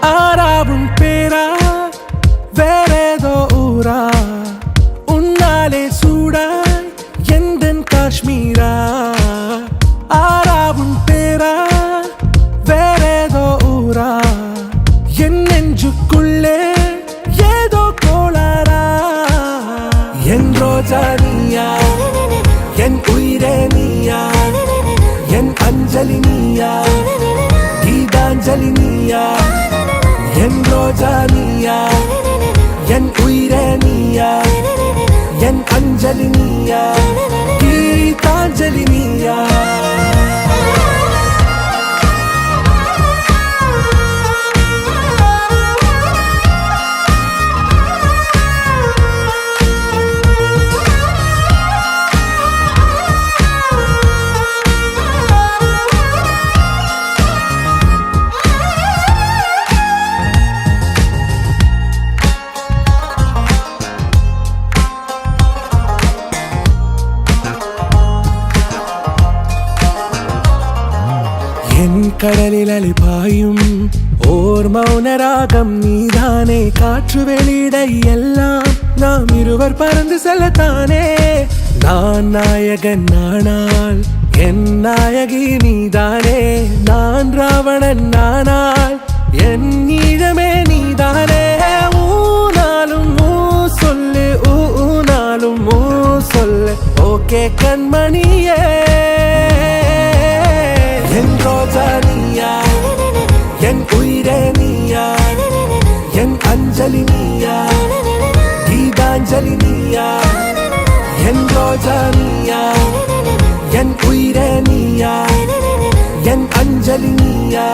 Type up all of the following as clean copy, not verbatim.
ஆறாவும் பேரா வேறேதோ ஊரா உன்னாலே சூடாய் எந்தன் காஷ்மீரா ஆறாவும் பேரா வேறேதோ ஊரா என் நெஞ்சுக்குள்ளே ஏதோ கோளாரா என் ரோஜா நீயா என் உயிரே நீயா என் அஞ்சலி நீயா கீதாஞ்சலி நீயா என் ரோஜா நீயா என் உயிரே நீயா என் அஞ்சலி நீயா கீதாஞ்சலி நீயா என் கடலில் அலிபாயும் ஓர் மௌன ராகம் நீதானே காற்று வெளியிட எல்லாம் நாம் இருவர் பறந்து செல்லத்தானே நான் நாயகன் நானால் என் நாயகி நீதானே நான் ராவணன் நானால் என் ஈழமே நீதானே ஊனாலும் ஊ சொல்லு ஊனாலும் ஊ சொல்லு ஓகே கண்மணியே என் ரோஜா நீயா என் உயிரே நீயா என் அஞ்சலி நீயா கீதாஞ்சலி நீயா என் ரோஜா நீயா என் உயிரே நீயா என் அஞ்சலி நீயா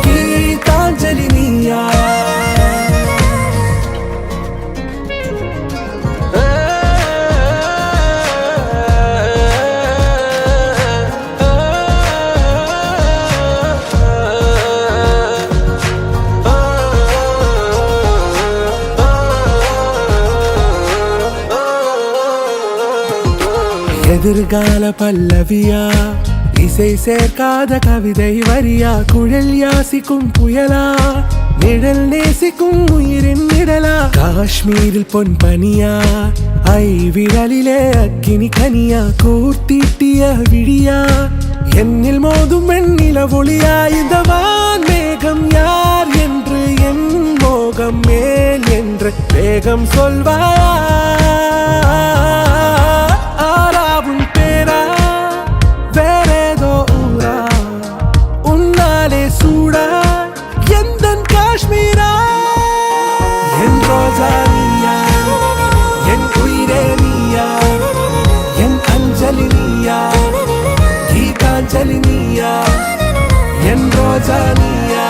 கீதாஞ்சலி நீயா எதிர்கால பல்லவியா இசை சேர்க்காத கவிதை வரியா குழல் யாசிக்கும் புயலா நிழல் நேசிக்கும் உயிரின் நிழலா காஷ்மீரில் பொன் பனியா ஐ விரலிலே அக்கினி கனியா கூர்த்தீட்டிய விழியா என்னில் மோதும் வெண்ணில ஒளியா இந்த வான் மேகம் யார் என்று என் மோகம் மேல் என்று வேகம் சொல்வாயா ஆறாவும் பேரா வேறேதோ ஊரா உன்னாலே சூடா எந்தன் காஷ்மீரா என் ரோஜா நீயா என் உயிரே நீயா என் அஞ்சலி நீயா கீதாஞ்சலி நீயா என் ரோஜா நீயா